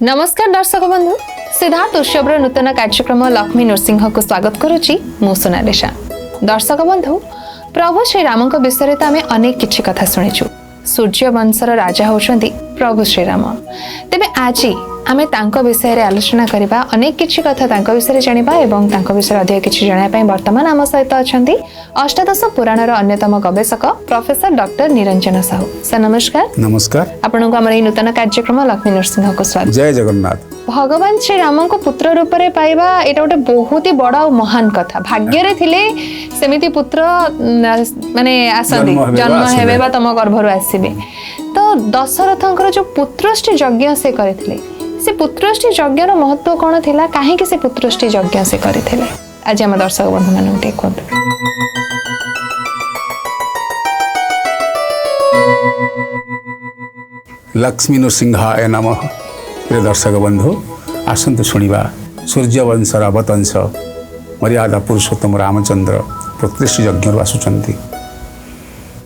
नमस्कार दर्शक बंधु सिद्धार्थ उत्सव नूतन कार्यक्रम लक्ष्मी नृसिंह को स्वागत करुच्ची मु सोनालिशा। दर्शक बंधु प्रभु श्रीराम विषय तो आम अनेक किछि कथा शुणिचु। सूर्य वंशर राजा होउछंती प्रभु श्रीराम। तेबे आज आमे तांको विषय रे आलोचना करिबा, अनेक किछि कथा तांको विषय रे जानिबा एवं तांको विषय अधिक किछि जानिबा पई वर्तमान आम सहित अछंती अष्टादश पुराणर अन्यतम गवेषक professor doctor Niranjan Sahu. Sir नमस्कार। नमस्कार। आपनको हमर ई नूतन कार्यक्रम लक्ष्मी नृसिंह को स्वागत। जय जगन्नाथ। भगवान श्रीराम को पुत्र रूप में पाइबा एटा गोटे बहुत ही बड़ा और महान कथा। भाग्य रे थिले सेमिति पुत्र माने आसंदी जन्म हेबे बा तम गर्भरु आसीबे। तो दशरथंकर जो पुत्रष्टि यज्ञ से करथिले, से पुत्रष्टि यज्ञर महत्व कोन थिला, काहे कि से पुत्रष्टि यज्ञ से करथिले, आज हम दर्शक बंधु मानन के कोन। लक्ष्मी नृसिंहाय नमः। प्रिय दर्शक बंधु आसंतु शुणिबा सूर्यवंशर अवतंश मर्यादा पुरुषोत्तम रामचंद्र प्रतिष्ठित यज्ञ आसुचंती।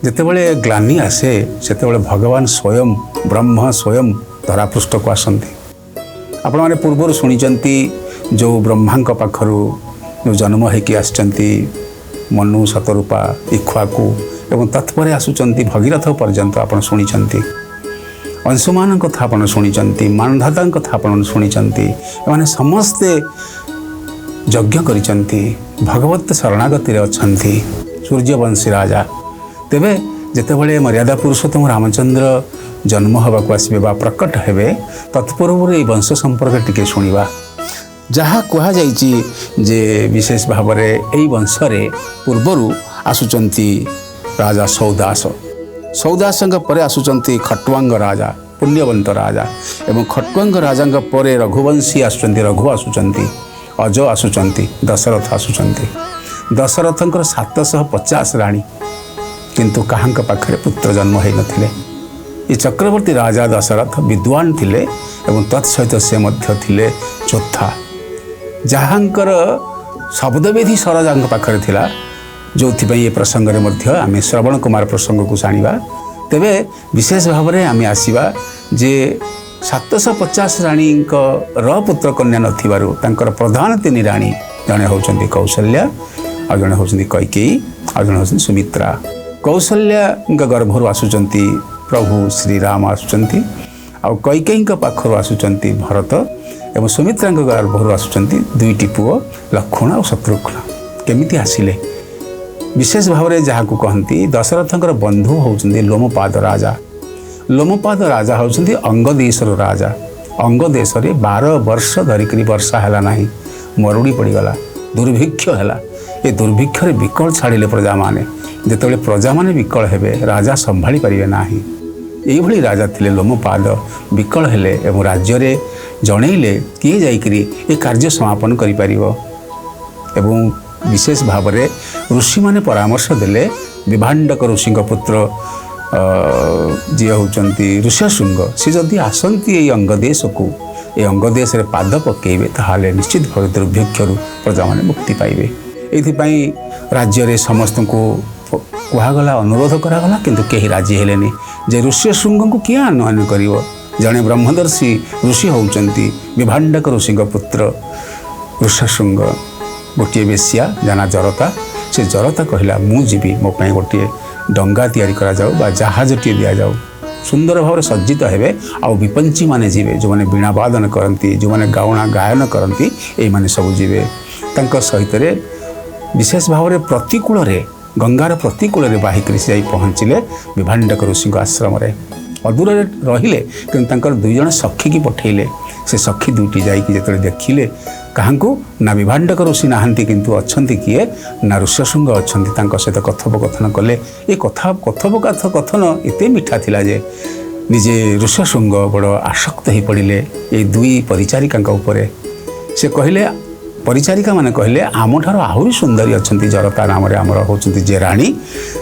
जेतेबेले ग्लानि आसे सेतेबेले भगवान स्वयं ब्रह्म स्वयं धरापृष्ठ को आसंती। आपण माने पूर्व शुणिचंती जो ब्रह्मांक पाखरु जो जन्म होइकी आसचंती मनु शतरूपा इक्ष्वाकु एवं तत्परे आसुचंती भगीरथ पर्यंत आपण शुणिचंती। अंशुमान कथा आपण शुणिचंती, मानधाता कथा आपण शुणिचंती। एमाने समस्ते यज्ञ करिचंती, भगवत शरणागति रे अछंती सूर्यवंशी राजा। तेबे जेतेबेले मर्यादा पुरुषोत्तम रामचंद्र जन्म होबाकू आसबे बा प्रकट हेबे तत्पूर्व ए वंश संपर्क टिके शुणिबा। जहाँ कहा जाइछि जे विशेष भाव में एई वंश रे पूर्वरु आसुचंती राजा सौदास। सौदासंग परे आसुचंती खट्वांग राजा, पुण्यवंत राजा एवं खट्वांग राजांग परे रघुवंशी आसुचंती, रघु आसुचंती, अज आसुचंती, दशरथ आसुचंती। दशरथंकर 750 राणी किंतु काहांक पाखरे पुत्र जन्म होई नथिले। ये चक्रवर्ती राजा दशरथ विद्वान थिले एवं तत्सहित से मध्य थिले चोथा, जहाँकर शब्दवेधी सरजांग पाखरे थिला। जो ये प्रसंग रे मध्य आमे श्रवण कुमार प्रसंग को जानिबा। तेबे विशेष भाव में आमे आसीबा जे 750 राणी पुत्र कन्या नथिबारु तांकर प्रधान 3 राणी जने होचंती कौशल्या, आ जने होचंती कैकेयी, आ जने होचंती सुमित्रा। कौशल्या गर्भरु आसुचंती प्रभु श्रीराम आसुचंती, आ कैकेयी पाखरु आसुचंती भरत एवं सुमित्रा गर्भरु आसुचंती 2टी पुओ लक्ष्मण और शत्रुघ्न। केमिति आसिले विशेष भाव में जहाँ को कहती दशरथंकर बंधु होउचंदी लोमपाद राजा। लोमपाद राजा होउचंदी अंग देशर राजा। अंग देश रे 12 वर्ष धरिकरी वर्षा हैला नाही, मरुड़ी पड़ीगला, दुर्भिक्ष हैला। ये दुर्भिक्ष रे विकल छाड़िले प्रजा माने। जेतेबेले प्रजा माने विकल हेबे राजा संभाली परिबे नाही। एई भली राजा थिले लोमपाद। विकल हेले एवं राज्य रे जणैले किए जाइकरी ए कार्य समापन करि परिबो। एवं विशेष भाव में ऋषि माने परामर्श देले विभाण्डक ऋषि पुत्र जी होचंती ऋष्यशृंग, से जदि आसंती ए अंगदेश को ए अंगदेश रे पाद पकेबे ताहाले निश्चित भाव दुर्भिक्षरु प्रजा माने मुक्ति पाइबे। एथिपाई राज्य रे समस्त को कुहागला, अनुरोध करागला, किंतु केही राजी हेलेनी जे ऋष्यशृंग को किया अन्वयन करिवो। जने ब्रह्मदर्शी ऋषि होचंती विभाण्डक ऋषि पुत्र ऋष्यशृंग। गोटे बेसिया जाना जरता, से जरता कहला मु जीवी, मो पाई गोटे डंगा तैयारी करा जाऊ बा जहाज टी दिया जाऊ, सुंदर भाव सज्जित हेबे। आ विपंची माने जीवे, जो माने वीणा वादन करती, जो माने गाउना गायन करती, ए माने सब जीवे। तांका सहित रे विशेष भाव में प्रतिकूल रे गंगार प्रतिकूल रे बाहिकरी से पहुँचले विभाण्डक ऋषि आश्रम रे। अदूर रहिले किंतु तांकर 2 जण सखी की पठेले। से सखी 2टी जाइकी जेतले देखिले काहांकु ना विभाण्डक ऋषि नाहांती, किंतु अछंती किए ना ऋष्यशृंग अछंती। तांका सहित कथोपकथन कले। ये कथोपकथन एते मिठा थिला जे निजे ऋष्यशृंग बड़ आसक्त हो पड़िले ये 2 परिचारिका उपरे। से कहले, परिचारिका माने कहले आम ठार आहुरी सुंदरी अछंती, जरता नाम रे आमर होचंती जे राणी,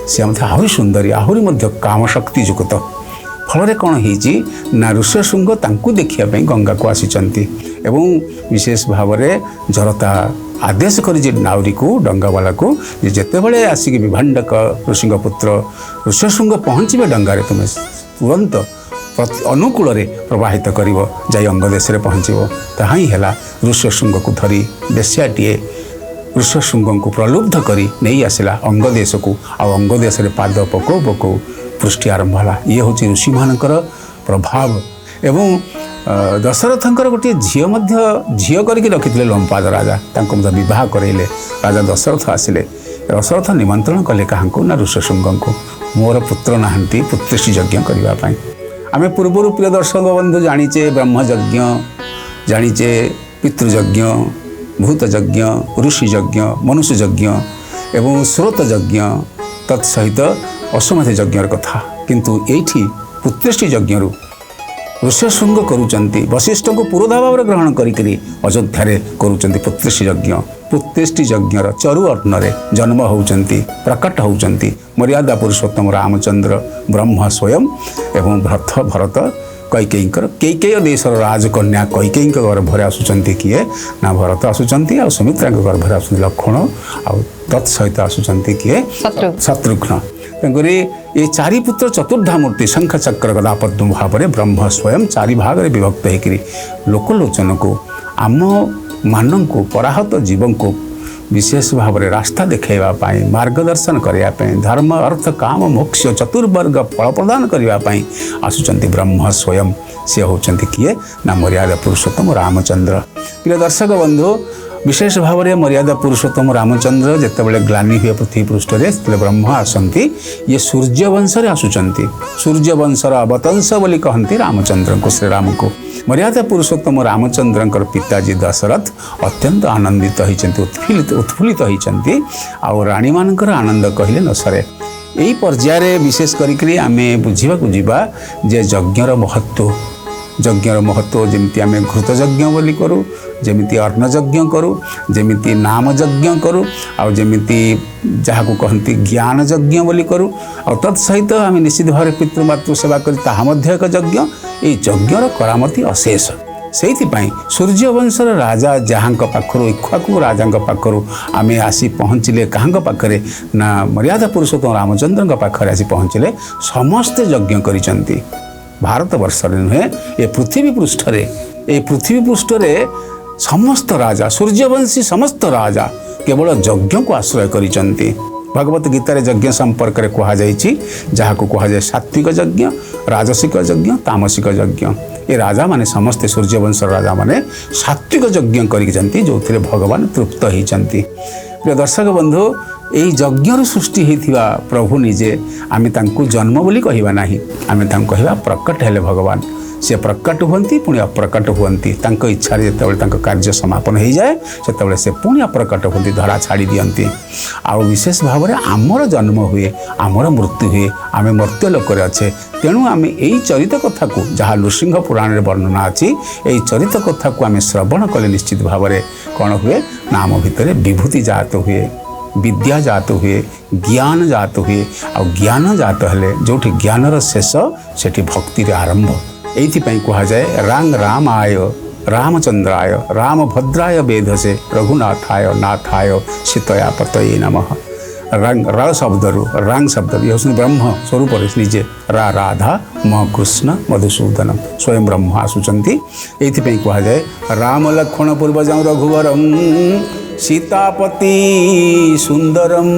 से आम आहुरी सुंदरी, आहुरी मध्य काम शक्ति युक्त। फल कौन ना ऋष्यशृंग तांकु देखिया पई गंगा को आसीचंती एवं विशेष भाव में जरता आदेश करी नाउरी को डंगावाला को जेते बड़े आसिक विभाण्डक ऋषि पुत्र ऋष्यशृंग पहुँचे डंगारे तुम्हें तुरंत अनुकूल प्रवाहित कर जाई अंग देश में पहुँचब ताहा ही है ऋष्यशृंग को धरी बेश्याटीए ऋष्यशृंग को प्रलुब्ध करी नहीं आसला अंग देश को अंग देश में पाद पकौ पकौ पृष्टि आरंभ है ये हूँ ऋषि मानकर प्रभाव एवं दशरथंकर गोटे झील करके रखिते लंपाद राजा बह करइले राजा दशरथ आसिले दशरथ निमंत्रण कले क्या ना ऋष्यशृंग को मोर पुत्र नहांती पुत्रश्री यज्ञ करने आम पूर्वर प्रिय दर्शक बंधु जानीचे ब्रह्मयज्ञ जानीचे पितृयज्ञ भूतयज्ञ ऋषियज्ञ मनुष्ययज्ञ एवं स्रोतयज्ञ तत्सहित अश्वमेध यज्ञ कथा किंतु एठी पुत्रश्री यज्ञ ऋष्यशृंग करुचंती वशिष्ठ को पुरोधा भाव ग्रहण करी अयोध्या करुचंती पुत्रश्री यज्ञ पुत्रश्री यज्ञर चरु अर्णरे जन्म होउचंती प्रकट होउचंती मर्यादा पुरुषोत्तम रामचंद्र ब्रह्म स्वयं एवं भरत कैकेयींकर कैकेय देशर राजकन्या कैकेयी गर्भरे आसुचंती किए ना भरत आसुचंती आ सुमित्रा गर्भरे आसुचंती लक्ष्मण आ तत्सहित आसुचंती किए शत्रुघ्न तेणुकरी ये चारि पुत्र चतुर्धा मूर्ति शंख चक्र गदा पद्म भाव में ब्रह्म स्वयं चारि भाग में विभक्त होकर लोकलोचन को आम मान को पराहत जीवन को विशेष भाव में रास्ता देखाइवाई मार्गदर्शन करने धर्म अर्थ काम मोक्ष चतुर्वर्ग फल प्रदान करने आसुचंती ब्रह्म स्वयं सी होचंती किए ना मर्यादा पुरुषोत्तम रामचंद्र प्रिय दर्शक बंधु विशेष भाव में मर्यादा पुरुषोत्तम रामचंद्र जितेबाला ग्लानि हुए पृथ्वी पृष्ठ से ब्रह्म आसती ये सूर्यवंश आसुचंती सूर्यवंशर अवतंश बोली कहती रामचंद्र को श्रीराम को मर्यादा पुरुषोत्तम रामचंद्र पिताजी दशरथ अत्यंत आनंदित होती उत्फुल्लित होती आउ राणी मानकर आनंद कहले न सरे यही पर्यायर विशेष करी आम बुझा जे यज्ञर महत्व जमीती आम घृतयज्ञ बोली करूँ जमीती अर्णयज्ञ करूँ जमीती नाम यज्ञ करूँ आमती जहाँ को कहती ज्ञान यज्ञ बोली करूँ और तत्सहित आम निश्चित भाव में पितृमातृ सेवा करी ताहा मध्य एक यज्ञ ये यज्ञर करामति अशेष से सूर्यवंशर राजा जहाँ पाखर इक्ष्वाकु राजा पाखर आम आसी पहुँचले क्या पाखे ना मर्यादा पुरुषोत्तम रामचंद्र पाखे आसी पहुँचले समस्ते यज्ञ करिसेंती भारत वर्ष नुहे ये पृथ्वी पृष्ठरे समस्त राजा सूर्यवंशी समस्त राजा केवल यज्ञ को आश्रय करिसेंती भगवत गीतार यज्ञ संपर्क में कहुई जहाँ को कहुए सात्विक यज्ञ राजसिक यज्ञ तामसिक यज्ञ ये राजा माने समस्ते सूर्यवंश राजा माने सात्विक यज्ञ करिसेंती जो भगवान तृप्त होती प्रिय दर्शक बंधु यही यज्ञर सृष्टि होता प्रभु निजे आम जन्म बोली कहवा ना आम कहवा प्रकट हेले भगवान से प्रकट हुंती पुणी अप्रकट हुंती इच्छा जो कार्य समापन हो जाए से से पुणी अप्रकट हुंती धरा छाड़ी दियंती आउ विशेष भाव में आमर जन्म हुए आमर मृत्यु हुए आम मर्त्य लोक अच्छे तेणु आम यही चरित कथा को जहाँ नृसिंह पुराण वर्णना अच्छी यही चरित कथा को आम श्रवण कले निश्चित भाव में कौन हुए ना आम भितर विभूति जात हुए विद्या जात हुए ज्ञान जात हुए आ ज्ञान जात हेले जो ज्ञानर शेष से भक्ति आरंभ ये कहुए रांग रामाय रामचंद्राय रामभद्राय वेधसे रघुनाथाय नाथाय सीतया पतये नमः रांग र शब्द रांग शब्द यह ब्रह्म स्वरूप निजे राधा म कृष्ण मधुसूदन स्वयं ब्रह्म आसुचंती ये कहुए राम लक्ष्मण पूर्वज रघुवरम सीतापति सुंदरम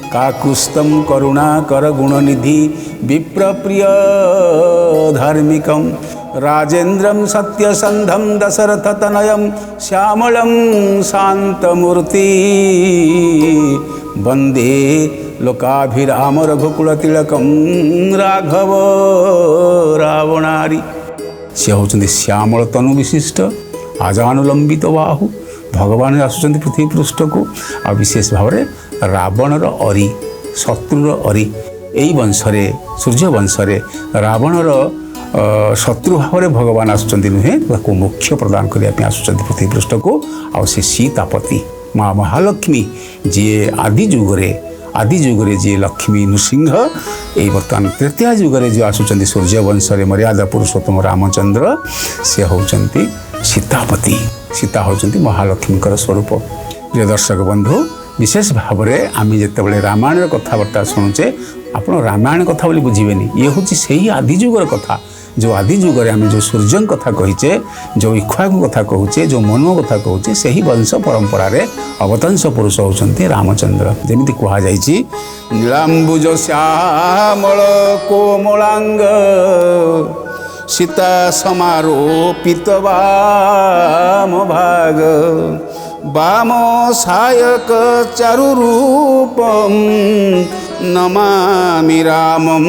काकुस्तम करुणाकर गुणनिधि विप्रप्रिय धार्मिकम राजेन्द्रम सत्यसंधम दशरथतनयम श्यामलम शांतमूर्ति वंदे लोकाभिराम रघुकुलतिलकम राघव रावणारी से होचंदी श्यामल तनु विशिष्ट आजानुलंबित बाहु भगवान आसुचंदी पृथ्वी पृष्ठ को आ विशेष भाव में रावणर अरी शत्रुर अरी यही वंशरे सूर्य वंशरे रावणर शत्रु भाव में भगवान आसुचंदी नुहे को मोक्ष प्रदान करने आसुचंदी पृथ्वी पृष्ठ को आ सीतापति माँ महालक्ष्मी जी आदि जुगरे जी लक्ष्मी नृसिंह यही बर्तमान तृतीय जुगरे जो आसुचंदी सूर्य वंशरे मर्यादा पुरुषोत्तम रामचंद्र से होचंती सीतापति सीता होचंती महालक्ष्मी स्वरूप प्रिय दर्शक बंधु विशेष भाव में आम जिते रामायण कथबार्ता शुणुचे आप रामायण कथा बोली बुझे ये हूँ से ही आदि जुगर कथा जो आदि जुगरे आम जो सूर्य कथा कहीचे जो इक्ष्वाकु कथा कहूचे जो मनु कथा कहूचे से वंश परंपरा अवतंश पुरुष होउछन्ति रामचंद्र। जेमिति कहा जाइछि नीलांबुज श्यामल कोमलांग सीता समारोपित वाम भाग वाम सायक चारुरूपम नमामि रामम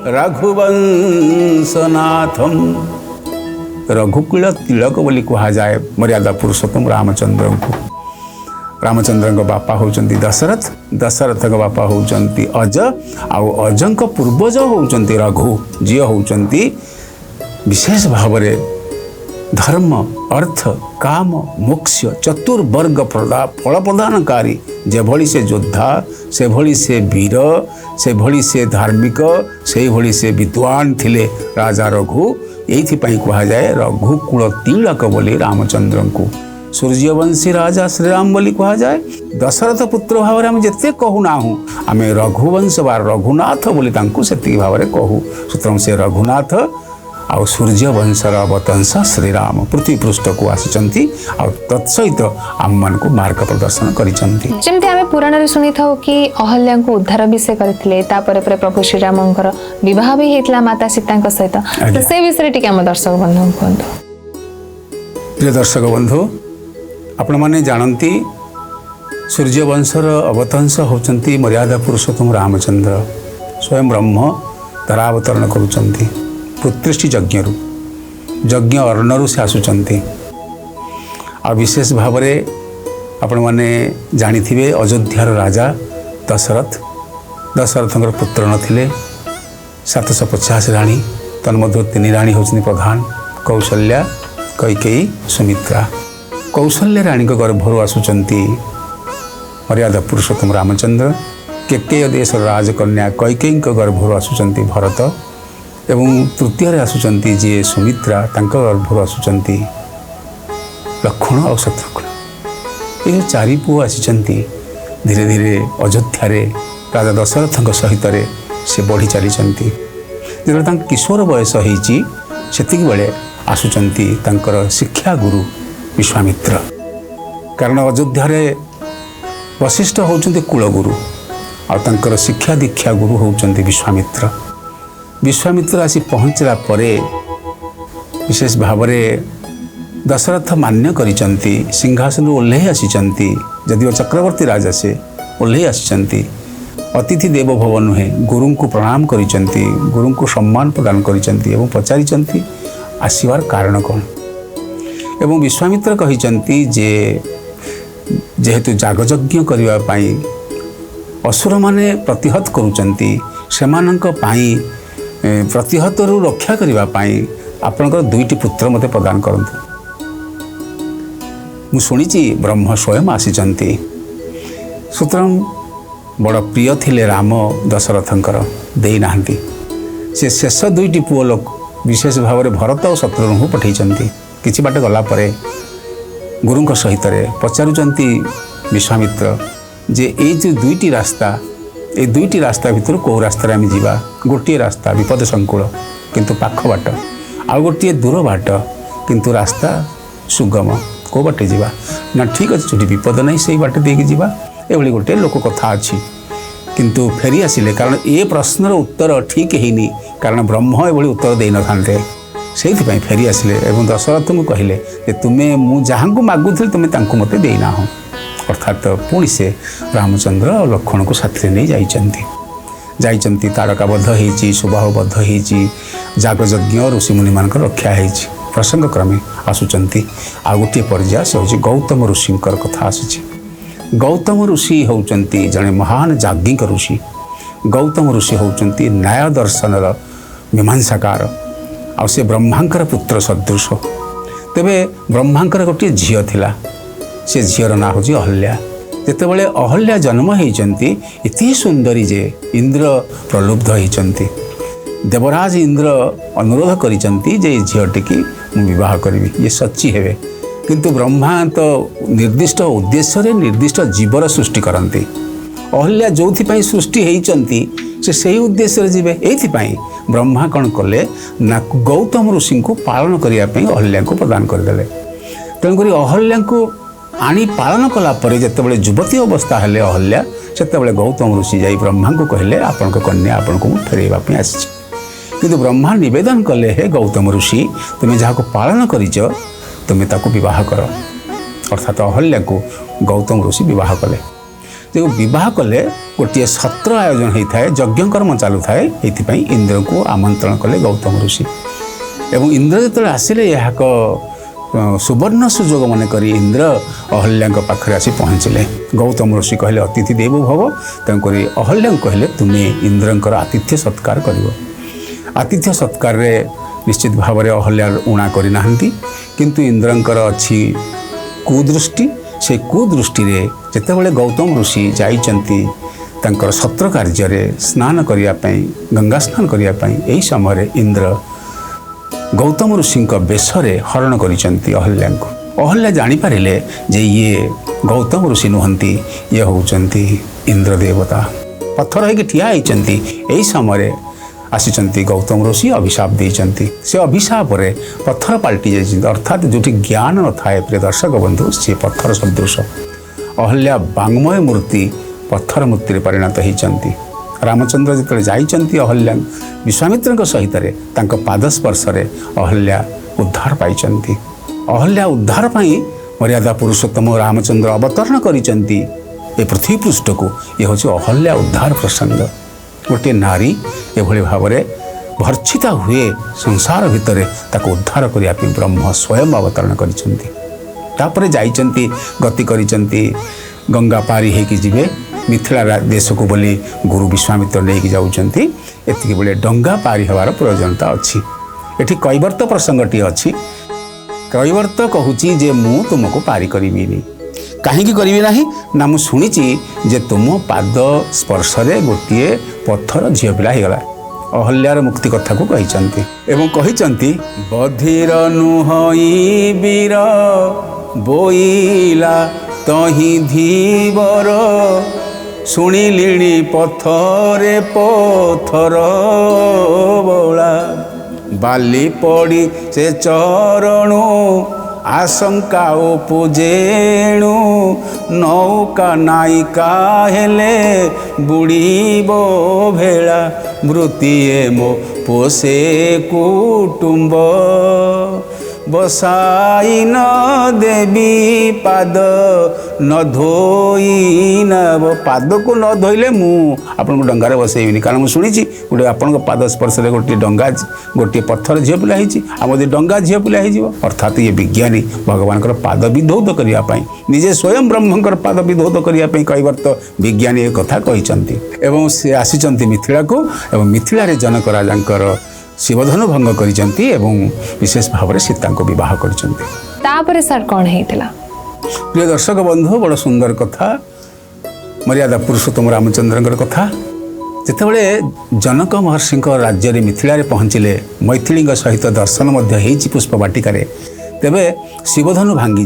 रघुवंशनाथम। रघुकुल तिलक बोली कहा जाए मर्यादा पुरुषोत्तम रामचंद्र को। रामचंद्र बापा होउचंती दशरथ, दशरथ बापा होउचंती अज, आउ अजंक पूर्वज होउचंती रघु, जी होउचंती विशेष भाव धर्म अर्थ काम मोक्ष चतुर्वर्ग फल प्रदानकारी जेभଳି से योद्धा से भली से वीर से भली से धार्मिक से भली से विद्वान थिले राजा रघु। एइथिपाई कहा जाए रघुकुल तिलक बोली रामचंद्र को। सूर्यवंशी राजा श्रीराम बोली कहा जाए। दशरथ पुत्र भाव आम जिते कहूना आम रघुवंश बा रघुनाथ बोली से भाव कहू। सुतरां से रघुनाथ आउ सूर्यवंशर अवतंश श्रीराम पृथ्वी पृष्ठ को आसिचंती आ तत्सहित आम मान को मार्ग प्रदर्शन करिचंती। जेमति आमे पुराण रे सुनी थाउ कि अहल्या को उद्धार भी से करथिले तापर पर प्रभु श्री रामंकर विवाह भी हेतला माता सीता सहित तो से विषय टिके हम दर्शक बंधु कहंतु। प्रिय दर्शक बंधु आपण माने जानंती सूर्यवंशर अवतंश होचंती मर्यादा पुरुषोत्तम रामचंद्र स्वयं ब्रह्म धरावतरण करुचंती। पुत्रिष्टि यज्ञ अर्णरु से आसुचंती। आ विशेष भाव आपण माने जानिथिबे अयोध्यार राजा दशरथ, दशरथंकर पुत्र नथिले 750 राणी, तन्मध्य 3 राणी होचनी प्रधान कौशल्या कैकेयी सुमित्रा। कौशल्या राणी को गर्भरु आसुचंती मर्यादा पुरुषोत्तम रामचंद्र। केकेय देश राजकन्या कैकेयी गर्भरु आसुचंती भरत एवं तृतीय आसुचंती जी सुमित्रा तांका गर्भरु आसुचंती लक्ष्मण और शत्रुघ्न। ये चारि पुओ आसिचंती धीरे धीरे अयोध्या राजा दशरथ सहित से बढ़ी चलीचंती। जो किशोर बयस होइची सेतिक बेले आसुचंती तांकर शिक्षा गुरु विश्वामित्र। कारण अयोध्या वशिष्ठ होउचंती कुलगुरु और तांकर शिक्षा दीक्षा गुरु होउचंती विश्वामित्र। विश्वामित्र आसी पहुँचला परे विशेष भाव दशरथ मान्य करिचंती सिंहासन ओह्लै आसिचंती। जदिव चक्रवर्ती राजा से ओह्लै आसिचंती अतिथि देव भव नुहे गुरु को प्रणाम करिचंती, गुरु को सम्मान प्रदान करिचंती एवं पचारिचंती आसीबार कारण कौन। एवं विश्वामित्र कहिचंती जे जेहेतु जागयज्ञ करबा पई असुर माने प्रतिहत करुचंती सेमानंक पई प्रतिहतरू रक्षा करने आपणकर 2टी पुत्र मते प्रदान करंतु। मु शुणिची ब्रह्म स्वयं आसिचंती। सुतरां बड़ प्रिय थिले राम दशरथंकर देई नाहंती। से शेष 2टी पुओ लोक विशेष भाव में भरत और शत्रुघ्न को पठेइचंती। किछि बाट गला परे गुरुंक सहित पचारुचंती विश्वामित्र जे ए जो 2टी रास्ता ए 2टी रास्ता भितर कौ रास्ता आम जावा। गोटे रास्ता विपद संकुल किंतु पाख बाट, आउ गोटे दूर बाट किंतु रास्ता सुगम कौ बाटे जावा ना। ठीक अच्छे जो विपद नहीं से बाट देकी जावा एभली गोटे लोक कथा अच्छी। किंतु फेरी आसिले कारण ए प्रश्नर उत्तर ठीक हैनी कारण ब्रह्म एभली उत्तर दे न थांते से फेरी आसिले एवं दशरथ को कहले जे तुमे मु जहाँ को मागुथि तुमे तांको मते देना हो। अर्थात पुणी से रामचंद्र और लक्ष्मण को साथी नहीं जाइचंती तारकाबद्ध होइची सुबाहबद्ध होइची जागयज्ञ ऋषि मुनि मान रक्षा होइची प्रसंग क्रमे आसुचंती। आ गोटे पर्याय से होची गौतम ऋषिंकर कथा आसुची। गौतम ऋषि होउचंती जने महान याज्ञिक ऋषि। गौतम ऋषि होउचंती न्याय दर्शनर मीमांसाकार आ से ब्रह्मांकर पुत्र सदृश। तेबे ब्रह्मांकर गोटे झील थिला से झीर ना हूँ अहल्या। जितेबाला अहल्या जन्म होती एति सुंदरी जे इंद्र प्रलुब्ध होती। देवराज इंद्र अनुरोध करिचंती जे झीटी की विवाह करी ये सच्ची हेबे किंतु ब्रह्मा तो निर्दिष्ट उद्देश्य निर्दिष्ट जीवर सृष्टि करती अहल्या जो सृष्टि होती से सही उद्देश्य जीवे एइथिपाई ब्रह्मा कौन कले ना गौतम ऋषि को पालन करने अहल्या को प्रदान करदे। तेणुक अहल्या को आनी पालन कलापर जिते युवती अवस्था हेले अहल्या से गौतम ऋषि जाई ब्रह्मा को कहले आपण कन्या आपण को फेरवाई आसी। किंतु ब्रह्मा निवेदन कले हे गौतम ऋषि तुम्हें जहाँ पालन करिच तुम्हें ताको विवाह कर। अर्थात अहल्या को गौतम ऋषि विवाह कले। जो विवाह कले गोटे सत्र आयोजन होता है, यज्ञ कर्म चलू थाए। ये इंद्र को आमंत्रण कले गौतम ऋषि एवं इंद्र जो आसिले यह सुवर्ण सुजोग मन कर इंद्र अहल्या पाखे आसी पहुँचले। गौतम ऋषि कहले अतिथि देवो भव। तेणुक अहल्या कहले तुम्हें इंद्रंकर आतिथ्य सत्कार कर। आतिथ्य सत्कार निश्चित भाव में अहल्या ऊणा करना किंतु इंद्रंकर अच्छी कुदृष्टि। से कुदृष्टि जितेबाला गौतम ऋषि जाइचंती तांकर सत्र कार्य स्नान करने गंगा स्नान करने यही समय इंद्र गौतम ऋषि बेशरे हरण करिचंती अहल्या को। अहल्या जानीपारे जे ये गौतम ऋषि नुहंती ये होचंती इंद्र देवता। पत्थर होगी ठिया होइचंती यही समय आसिचंती गौतम ऋषि अभिशाप देइचंती। से अभिशाप रे पत्थर पलटि जाइछंती। अर्थात जो ज्ञान न थाए प्रिय दर्शक बंधु से पत्थर सदृश। अहल्या वाङ्मय मूर्ति पत्थर मूर्ति परिणत होइचंती। रामचंद्र जिते जाइचंती अहल्या विश्वामित्र सहित तांको पादस्पर्श अहल्या उद्धार पाइचंती। अहल्या उद्धार पाई मर्यादा पुरुषोत्तम रामचंद्र अवतरण करिचंती ए पृथ्वी पृष्ठ को। ये हूँ अहल्या उद्धार प्रसंग। गोटे नारी एभली भाव में भर्षिता हुए संसार भितर ताको उद्धार करने ब्रह्म स्वयं अवतरण कर जाइचंती गति करिचंती गंगा पारी होगी जीवे मिथिला देश को बोली गुरु विश्वामित्र लेकिन जाउचंती। एतिके बेले डंगा पारी हवार प्रयोजनता अच्छी। एठी कैवर्त प्रसंगटी अच्छी। कैवर्त कहूची जे मु तुमको पारी करिबिनी। कहीं करी ना ना मु शुणी जे तुम पाद स्पर्श गोटे पत्थर झील पिला होगला। अहल्यार मुक्ति कथा को कही एवं कही बधिर नुहई वीर बोईला तही धीवर शुणिलिणी पथरे पथर बोला बाली पड़ी से चरणु आशंका उपजेणु नौका नायिका हेले बुड़ीबो भेड़ा मृतिए मो पोसे कुटुंब बसाई न देवी पाद न धोई न पाद को न धोइले मु आपन डंगारे बसैबिनी। कारण मुझे शुणी गोटे आपण पाद स्पर्श गोटे डंगा गोटे पत्थर झील पिला आम डंगा झील पिला अर्थात ये विज्ञानी भगवान पाद विधौत करने निजे स्वयं ब्रह्मंकर पाद विधौत करने कैवर्त विज्ञानी एक कथा कहते। एवं से आसीचंती मिथिला को एवं मिथिला रे जनक राजांकर शिवधनु भंग करिचंती एवं विशेष भाव में सीता को विवाह करिचंती। तापरे सर कौन हेतिला? प्रिय दर्शक बंधु बड़ सुंदर कथा मर्यादा पुरुषोत्तम रामचंद्र कथा। जितेबाला जनक महर्षि राज्य मिथिला रे पहुँचले मैथिली सहित दर्शन होइछि पुष्प वाटिका तेबे शिवधनु भांगी।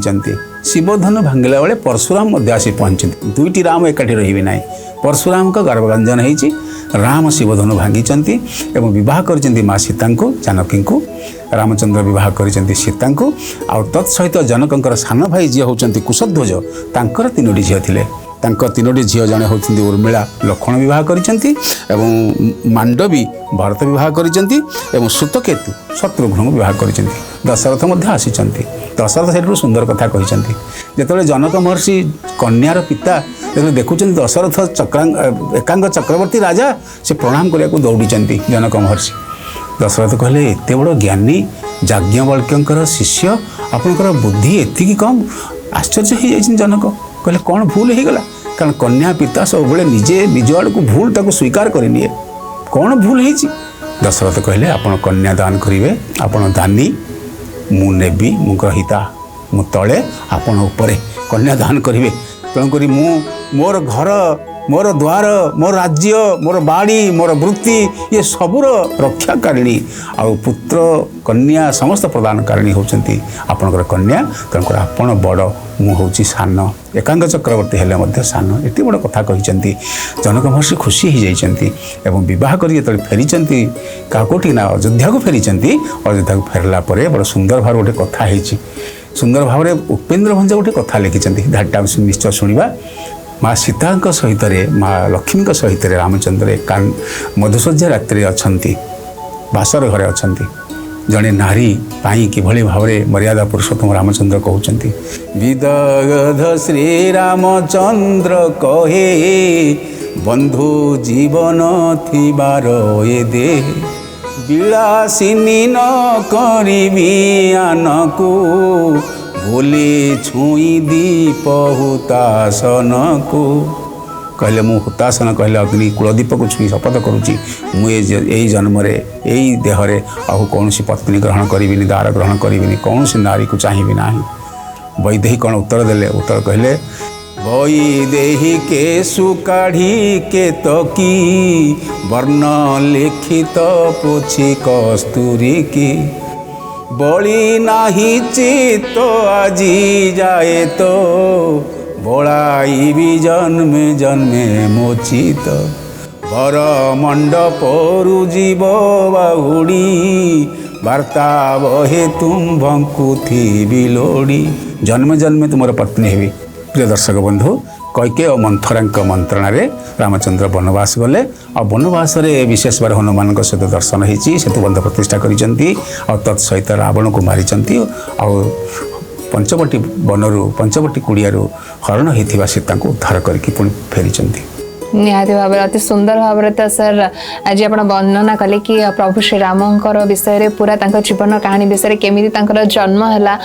शिवधनु भांगिला बेले परशुराम आसी पहुँचती। दुईटी राम एकाठी रही ना। परशुराम का गर्भगंजन होइछि। राम शिवधनु भांगी एवं विवाह कर माँ सीता को जानकी को। रामचंद्र विवाह कर सीता को आ तत्सहित जनकर सान भाई जी होती कुशध्वज तांकर तीनोटी झील थिले। तीनोटी झील जड़े होती उर्मिला लक्ष्मण विवाह करछंती एवं मांडवी भरत विवाह करछंती एवं सुतकेतु शत्रुघ्न विवाह करछंती। दशरथ मध्य आसीचंती। दशरथ से सुंदर कथा कहते जिते जनक महर्षि कन्यार पिता जो देखुं दशरथ एकांग चक्रवर्ती राजा से प्रणाम करने को दौड़ी जनक महर्षि। दशरथ कहले एते बड़ ज्ञानी याज्ञवल्क्यंकर शिष्य आपणकर बुद्धि एति कम। आश्चर्य हो जाइछन जनक। कहले कौन भूल हो गला? कारण कन्या पिता सब बेले निजे निज आड़ को भूल ताको स्वीकार करनिए। कौन भूल होइछि? दशरथ कहले आपण कन्या दान करिवे। आपण दानी मु नेबी मु ग्रहिता मु तले आपण उपरे कन्या दान करिवे। तेणुक मोर घर मोर द्वार मोर राज्य मोर बाड़ी मोर वृत्ति ये सबूर रक्षाकारिणी आउ पुत्र कन्या समस्त प्रदानकारिणी होती आपणकर कन्या तेणुकर आपण बड़ मुझे सान एकांक चक्रवर्ती हेले मध्य सान एत बड़ कथा कहते जनक महर्षि खुशी हो जाती बहुत कर फेरी क्या ना अयोध्या को फेरी अयोध्या को फेरला बड़ सुंदर भाव गोटे कथा सुंदर भाव में उपेन्द्र भंज गोटे कथा लिखिं धाटा निश्चय शुणा माँ सीता सहित माँ लक्ष्मी सहित रामचंद्र मधुशଯ୍ୟା रात्रि अच्छा बासर घरे अच्छा जड़े नारी किभली भाव में मर्यादा पुरुषोत्तम रामचंद्र कहते विदग्ध श्री रामचंद्र कहे बंधु जीवन थिबार ए दे विलासिनी न करिबी आनकू बोले छुई दीप हुतासन को कहले मु हुतासन कहले अग्नि कुलदीप को छुई शपथ करुच्ची मुझे जन्म यही देहरे आहु कौन पत्नी ग्रहण करी दार ग्रहण करी कौन नारी को चाहिए ना वैदेही कौन उत्तर देले उत्तर कहले वैदेही के सुकाढ़ी के तकी वर्ण लिखित पोछी कस्तूरी की बड़ी नाही चित्त आजी जाए तो बड़ाई भी जन्मे जन्मे मोचित बर मंडप जीव बाहुड़ी वार्ता बहे तुम भंकुथी बिलोड़ी जन्मे जन्मे तुम पत्नी हेबी। प्रिय दर्शक बंधु कैकेयी और मंथरा मंत्रणा रामचंद्र वनवास गले और वनवास विशेष बार हनुमान सहित दर्शन होती सेतुबंध प्रतिष्ठा कर तत्सहित रावण को मारी पंचवटी बनरू पंचवटी कुड़ियारू हरण होता सीता को उद्धार करके पुणी फेरी निहाती भाव अति सुंदर भाव तो सर आज आप वर्णना कले कि प्रभु श्री रामकर विषय पूरा जीवन कहानी विषय केमी जन्म है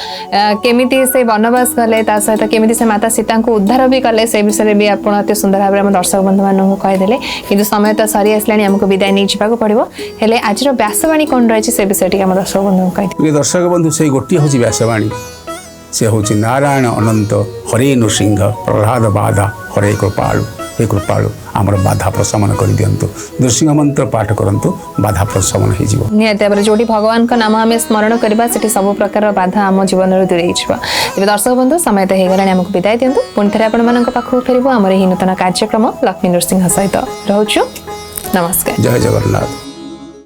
केमी से वनवास गले सहित केमी से माता सीता को उद्धार भी कले से विषय भी आप अति सुंदर भाव में दर्शक बंधु मानक कहीदे कि समय तो सरी आसला आमको विदाय नहीं जावाक पड़ो हेले आज व्यासवाणी कौन रही है विषय टी दर्शक बंधु कही दर्शक बंधु से गोटे हूँ व्यासवाणी से हूँ नारायण अनंत हरे नृसिंह प्रहलाद बाधा हरे कृपालु हे कृपालु आमर बाधा प्रशमन कर दिंतु नृसिंह मंत्र पाठ करंतु बाधा प्रशमन हो निहाती भाव जो भगवान का नाम आम स्मरण करवा से सब प्रकार बाधा आम जीवन दूरे तेज दर्शक बंधु समय तो होगा आमको विदाय दिंतु पुणी थे आपण पाखक फेरबू आमर ही नूतन कार्यक्रम लक्ष्मी नृसिंह सहित रोचु नमस्कार जय जगन्नाथ।